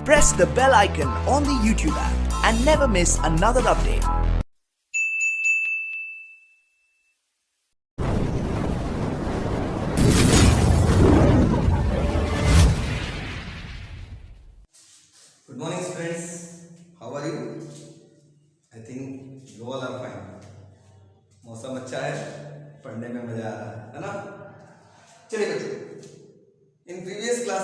press the bell icon on the YouTube app and never miss another update. Good morning students, how are you? I think you all are fine. मौसम अच्छा है, पढ़ने में मजा आ रहा है ना? चलिए बच्चों, प्रीवियस क्लास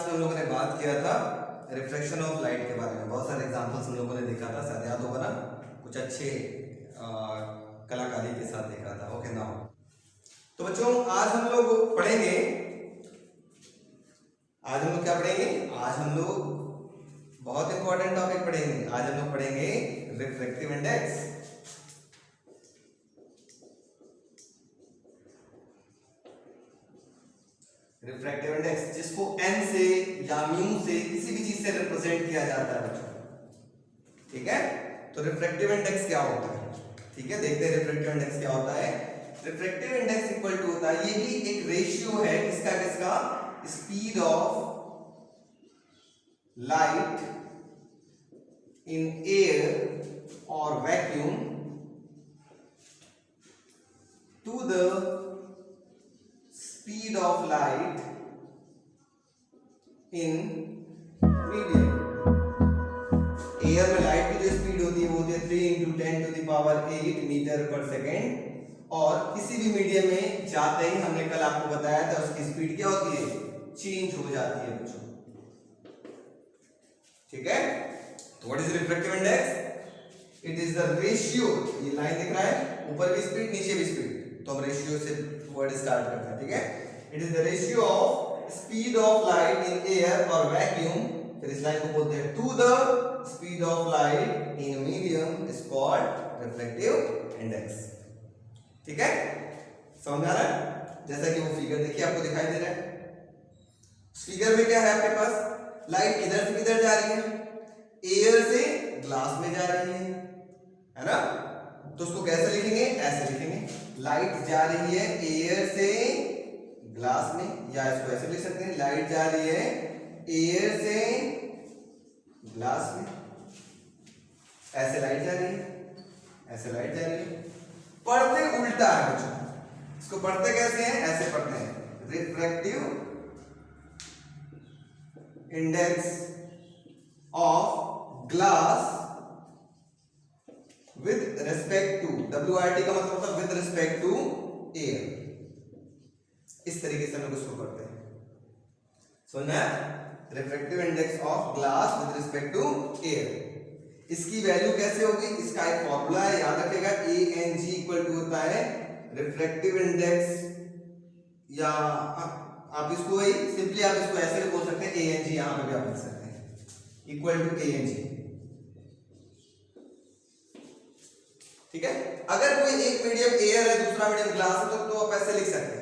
में हम लोगों ने बात किया था रिफ्लेक्शन ऑफ लाइट के बारे में। बहुत सारे एग्जांपल्स हम लोगों ने देखा था, शायद याद होगा ना, कुछ अच्छे कलाकारी के साथ देखा था। ओके नाउ, तो बच्चों आज हम लोग पढ़ेंगे, क्या पढ़ेंगे? आज हम लोग बहुत इंपॉर्टेंट टॉपिक पढ़ेंगे। आज हम लोग पढ़ेंगे रिफ्रैक्टिव इंडेक्स। रिफ्रैक्टिव इंडेक्स जिसको n से या म्यू से किसी भी चीज से रिप्रेजेंट किया जाता है बच्चों, ठीक है? तो रिफ्रैक्टिव इंडेक्स क्या होता है? ठीक है, देखते हैं रिफ्रैक्टिव इंडेक्स क्या होता है। रिफ्रैक्टिव इंडेक्स इक्वल टू होता है, ये भी एक रेशियो है किसका? Speed of light in air और vacuum to the speed of light in medium. Air में लाइट की जो स्पीड होती है वो होती है 3 × 10⁸ मीटर पर सेकेंड, और किसी भी मीडियम में जाते ही हमने कल आपको बताया था उसकी स्पीड क्या होती है? चेंज हो जाती है बच्चों, ठीक है? तो what is refractive index? It is the ratio, ये लाइन दिख रहा है, ऊपर भी स्पीड नीचे भी स्पीड, तो हम रेशियो से वर्ड स्टार्ट करते हैं, ठीक है? It is the ratio of speed of light in air और वैक्यूम, फिर इस लाइन को बोलते हैं to the speed of light in medium is called refractive index, ठीक है? समझ आ रहा है? जैसा कि वो फिगर देखिए आपको दिखाई दे रहा है, फिगर में क्या है आपके पास? लाइट किधर से किधर जा रही है? एयर से ग्लास में जा रही है ना? तो उसको कैसे लिखेंगे? ऐसे लिखेंगे, लाइट जा रही है एयर से ग्लास में, या इसको ऐसे लिख सकते हैं, लाइट जा रही है एयर से ग्लास में, ऐसे लाइट जा रही है, ऐसे लाइट जा रही है। पढ़ते उल्टा है बच्चों, इसको पढ़ते कैसे हैं? ऐसे पढ़ते हैं, refractive index of glass with respect to, WRT का मतलब होता है विद रिस्पेक्ट टू एयर। इस तरीके से हम लोग इसको करते हैं, समझना है? Refractive index of glass with respect to air. इसकी वैल्यू कैसे होगी? इसका एक फॉर्मूला है, याद रखिएगा, ANG इक्वल टू होता है रिफ्रैक्टिव इंडेक्स, या आप इसको वही सिंपली आप इसको ऐसे भी बोल सकते हैं, ANG यहां पे भी आप लिख सकते हैं, इक्वल टू ANG, ठीक है? अगर कोई एक मीडियम एयर है दूसरा मीडियम ग्लास है तो आप ऐसे लिख सकते हैं।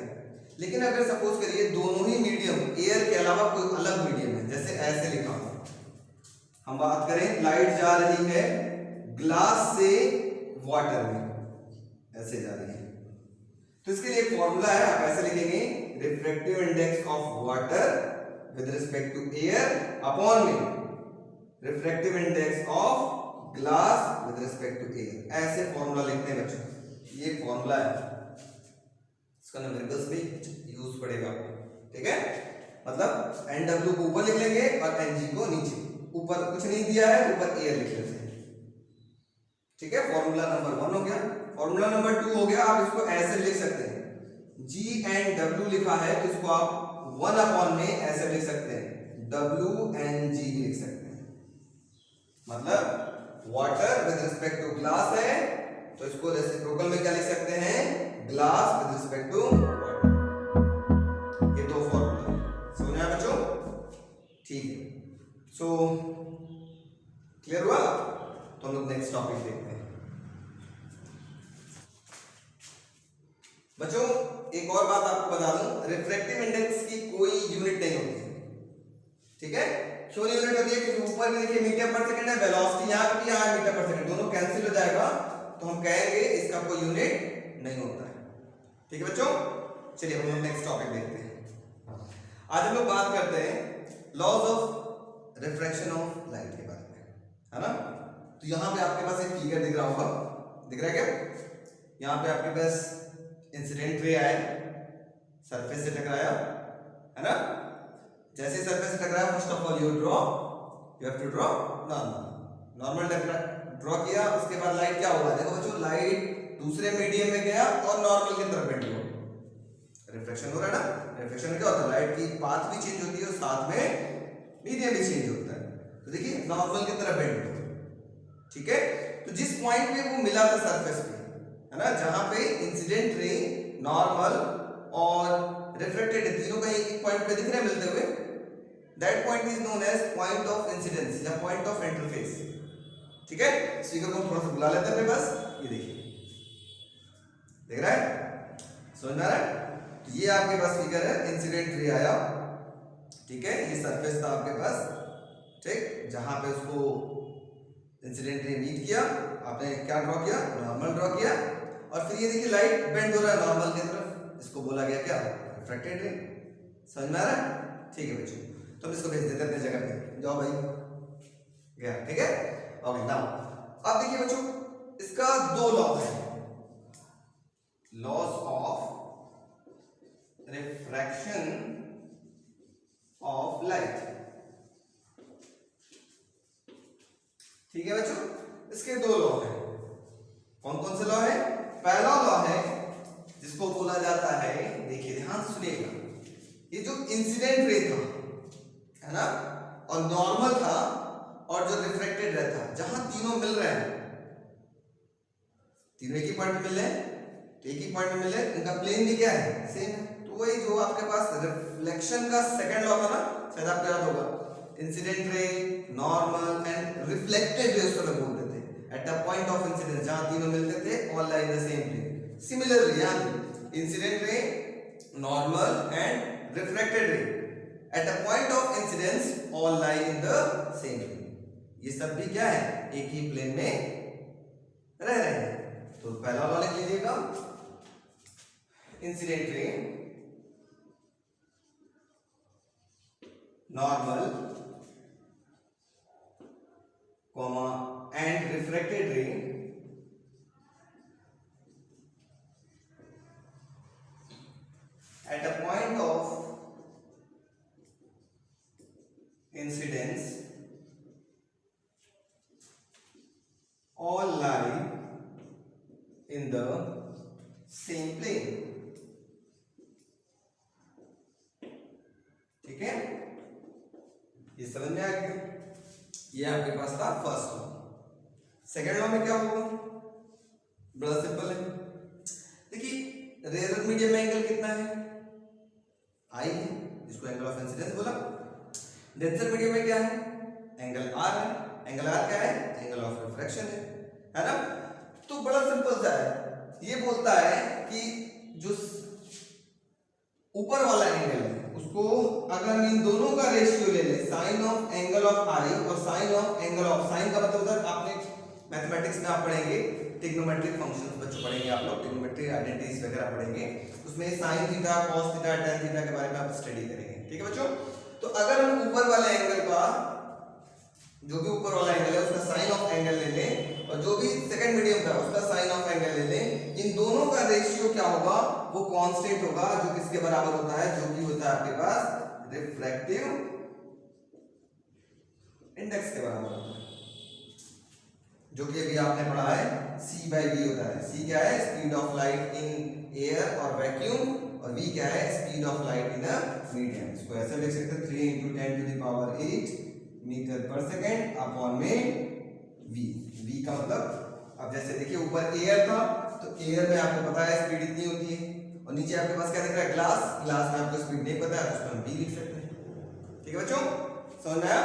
लेकिन अगर सपोज करिए दोनों ही मीडियम एयर के अलावा कोई अलग मीडियम है, जैसे ऐसे लिखा हो, हम बात करें लाइट जा रही है ग्लास से वाटर में, ऐसे जा रही है, तो इसके लिए एक फॉर्मूला है, आप ऐसे लिखेंगे, refractive index of water with respect to air upon में refractive index of glass with respect to air. ऐसे फॉर्मूला लिखते हैं बच्चों, ये फॉर्मूला है, इसका न्यूमेरिकल्स भी यूज पड़ेगा, ठीक है? मतलब NW को ऊपर लिख लेंगे और NG को नीचे, ऊपर कुछ नहीं दिया है, ऊपर एयर लिख लेते हैं, ठीक है? फॉर्मूला नंबर 1 हो गया। फॉर्मूला नंबर 2 हो गया, आप इसको ऐसे लिख सकते हैं, G and W लिखा है तो इसको आप 1 अपॉन में ऐसे लिख सकते हैं, WNG लिख सकते हैं, मतलब water with respect to glass है तो इसको रेसिप्रोकल में क्या लिख सकते हैं? Glass with respect to water. ये दो फॉर्मूला समझ में आया बच्चों? ठीक है, सो क्लियर हुआ? तो हम लोग नेक्स्ट टॉपिक देखते हैं बच्चों। एक और बात आपको बता दूं, रिफ्रैक्टिव इंडेक्स की कोई यूनिट नहीं होती है, ठीक है? क्यों नहीं यूनिट होती है? क्योंकि ऊपर में देखिए मीटर पर सेकंड है, वेलोसिटी यहां पे भी यहां मीटर पर सेकंड, दोनों कैंसिल हो जाएगा, तो हम कहेंगे इसका कोई यूनिट नहीं होता है, ठीक है बच्चों? चलिए हम लोग नेक्स्ट टॉपिक देखते हैं। आज हम लोग बात करते हैं laws of refraction of light के बारे में, है ना। तो यहाँ पे आपके पास एक फिगर दिख रहा होगा, दिख रहा है क्या? यहाँ पे आपके पास इंसिडेंट रे आया, सरफेस से टकराया, है ना। जैसे सरफेस से टकराया, first of all you have to draw normal draw किया। उसके बाद लाइट क्या होगा, देखो बच्चों, लाइट दूसरे मीडियम में गया और नॉर्मल की तरफ बेंड हुआ, रिफ्लेक्शन हो रहा है ना। रिफ्लेक्शन क्या होता है, लाइट की पाथ भी चेंज होती है और साथ में मीडियम भी चेंज होता है। तो देखिए नॉर्मल की तरफ बेंड हुआ, ठीक है। तो जिस पॉइंट पे वो मिला था सरफेस पे, है ना, जहां पे इंसिडेंट रे, नॉर्मल और रिफ्लेक्टेड तीनों का एक पॉइंट पे दिख रहे हैं मिलते हुए, that point is known as point of incidence या पॉइंट ऑफ इंटरफेस, ठीक है। स्पीकर को थोड़ा सा बुला लेते हैं अपने पास, ये देखिए, देख रहा है, समझ में आ रहा है। तो ये आपके पास फिगर है, इंसिडेंट रे आया, ठीक है, ये सरफेस था आपके पास, ठीक, जहां पे उसको इंसिडेंट रे मीट किया, आपने क्या ड्रॉ किया, नॉर्मल ड्रॉ किया, और फिर ये देखिए लाइट बेंड हो रहा है नॉर्मल की तरफ, इसको बोला गया क्या, रिफ्रैक्टेड रे। समझ में आ रहा है, ठीक है बच्चों। तो हम इसको भेज देते हैं अपनी जगह पे, जाओ भाई, गया, ठीक है, ओके। नाउ अब देखिए बच्चों, इसका दो लॉ है, loss of refraction of light, ठीक है बच्चों। इसके दो लॉ हैं, कौन कौन से लॉ है? पहला लॉ है जिसको बोला जाता है, देखिए ध्यान से सुनिएगा, ये जो इंसिडेंट रे था, है ना, और नॉर्मल था और जो रिफ्रैक्टेड रे था, जहां तीनों मिल रहे हैं, तीनों एक ही पॉइंट में मिल रहे हैं, तो एक ही पॉइंट में मिल रहे हैं, इनका प्लेन भी क्या है, सेम है। तो वही जो आपके पास रिफ्लेक्शन का सेकंड लॉ था ना, शायद आपको याद होगा, incident ray, normal and reflected रे उसको बोलते थे। At the point of incidence, जहां तीनों मिलते थे, all lie in the same plane. Similarly यहां incident ray, normal and reflected ray at the point of incidence all lie in the same plane. ये सब भी क्या है, एक ही प्लेन में रह रहे हैं। तो पहला वाला लिख लीजिएगा, incident ray, normal comma and refracted रे at a point of incidence all lie in the same plane, ठीक है, ये समझ में आ गया। ये आपके पास था फर्स्ट लॉ। सेकेंड लॉ में क्या होगा, बड़ा सिंपल है, देखिए रेयर मीडियम एंगल कितना है, आई है, इसको एंगल ऑफ इंसिडेंस बोला। डेंसर मीडियम में क्या है, एंगल आर है, एंगल आर क्या है, एंगल ऑफ रिफ्रैक्शन है ना। तो बड़ा सिंपल सा है, ये बोलता है कि जो ऊपर वाला एंगल है उसको अगर हम इन दोनों का रेशियो ले ले, sine of angle of i और sine of angle of, sine का मतलब उधर आपने मैथमेटिक्स में आप पढ़ेंगे, ट्रिग्नोमेट्रिक फंक्शंस बच्चों पढ़ेंगे, आप लोग ट्रिग्नोमेट्रिक आइडेंटिटीज वगैरह पढ़ेंगे, उसमें sine theta, cos theta, tan theta के बारे में आप स्टडी करेंगे, ठीक है बच्चों। तो अगर हम ऊपर वाले एंगल का, जो भी ऊपर वाला एंगल है उसका साइन ऑफ एंगल ले लें, और जो भी सेकंड मीडियम का उसका साइन ऑफ एंगल ले लें, इन दोनों का रेशियो क्या होगा, वो कांस्टेंट होगा, जो किसके बराबर होता है, जो कि होता है आपके पास रिफ्रैक्टिव इंडेक्स के बराबर होता है, जो कि अभी आपने पढ़ा है c/v होता है। c क्या है, speed of light in air और वैक्यूम, और v क्या है, speed of light in a medium. इसको ऐसे लिख सकते हैं 3 × 10⁸ मीटर पर सेकेंड अपॉन में v। v का मतलब, अब जैसे देखिए ऊपर एयर था, तो एयर में आपको पता है स्पीड इतनी होती है, और नीचे आपके पास क्या दिख रहा है, ग्लास, ग्लास में आपको स्पीड नहीं पता है, तो उसको हम v लिख सकते हैं, ठीक है बच्चों, समझ में आया।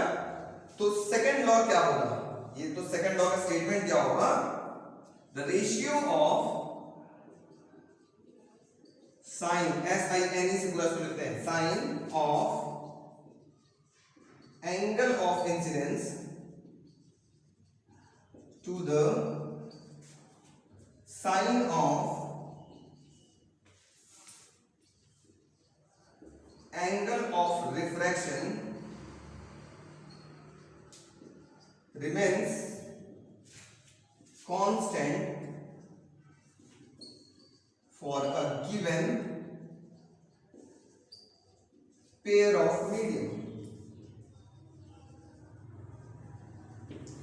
तो सेकंड लॉ क्या होगा, ये तो सेकंड लॉ का स्टेटमेंट क्या होगा, the ratio of sine, SINE से पूरा इसको लिखते हैं, sine of angle of incidence to the sine of angle of refraction remains constant for a given pair of medium.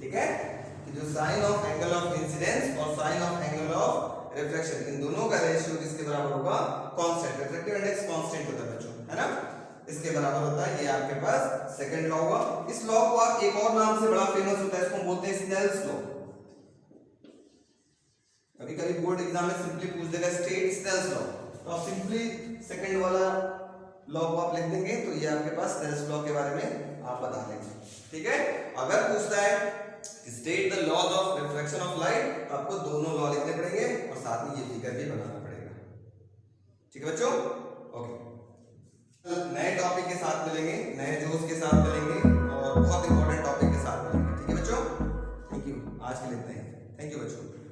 ठीक है, जो sine of angle of incidence और sine of angle of reflection, इन दोनों का रेशियो किसके बराबर होगा? कांस्टेंट। रिफ्रैक्टिव इंडेक्स कांस्टेंट होता है बच्चों, है ना, इसके बराबर होता है। ये आपके पास सेकंड लॉ हुआ। इस लॉ को आप एक और नाम से बड़ा फेमस होता है, इसको हम बोलते हैं स्नेल्स लॉ। कभी कभी बोर्ड एग्जाम में सिंपली पूछ देगा स्टेट स्नेल्स लॉ, तो आप सिंपली सेकंड वाला लॉ को आप लिख देंगे, तो ये आपके पास स्नेल्स लॉ के बारे में आप बता देंगे। ठीक है, अगर पूछता है state the laws of refraction of light, तो आपको दोनों लॉ लिखने पड़ेंगे और साथ में ये फिगर भी बनाना पड़ेगा। ठीक है बच्चों, ओके, नए टॉपिक के साथ मिलेंगे, नए जोश के साथ मिलेंगे और बहुत इंपॉर्टेंट टॉपिक के साथ मिलेंगे। ठीक है बच्चों, थैंक यू, आज के लिए इतना ही। थैंक यू बच्चों।